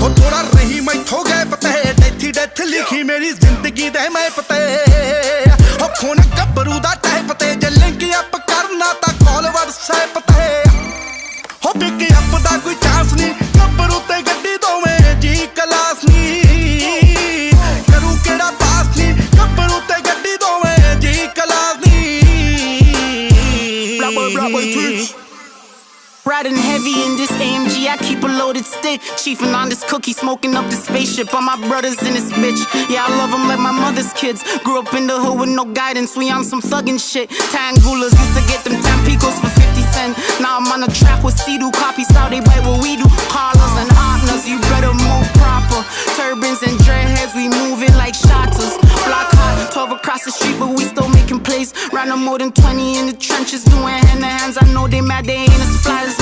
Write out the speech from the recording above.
हो थोड़ा रही मैं थो गए पते डेथ डेथ लिखी मेरी जिंदगी दे मैं पते हो खून गब्बरू दा टाइप पते जे लिंक अप करना ता कॉल व्हाट्सएप पते हो पिक अप दा कोई चांस नहीं गब्बरू ते गड्डी दोवें जी क्लास नहीं करूं केड़ा पास नहीं गब्बरू ते गड्डी दोवें जी क्लास नहीं Black boy twitch Riding heavy in this AMG, I keep a loaded stick. Chiefing on this cookie, smoking up the spaceship. All my brothers in this bitch. Yeah, I love them like my mother's kids. Grew up in the hood with no guidance, we on some thuggin' shit. Tangulas used to get them Tampicos for 50 cents. Now I'm on the track with Sea-Doo. Copy style, they bite what we do. Carlos and Opnas, you better move proper. Turbans and dreadheads, we moving like shotters. Block hot, 12 across the street, but we still making plays. Round more than 20 in the trenches, doing hand-to-hands. I know they mad, they ain't as fly as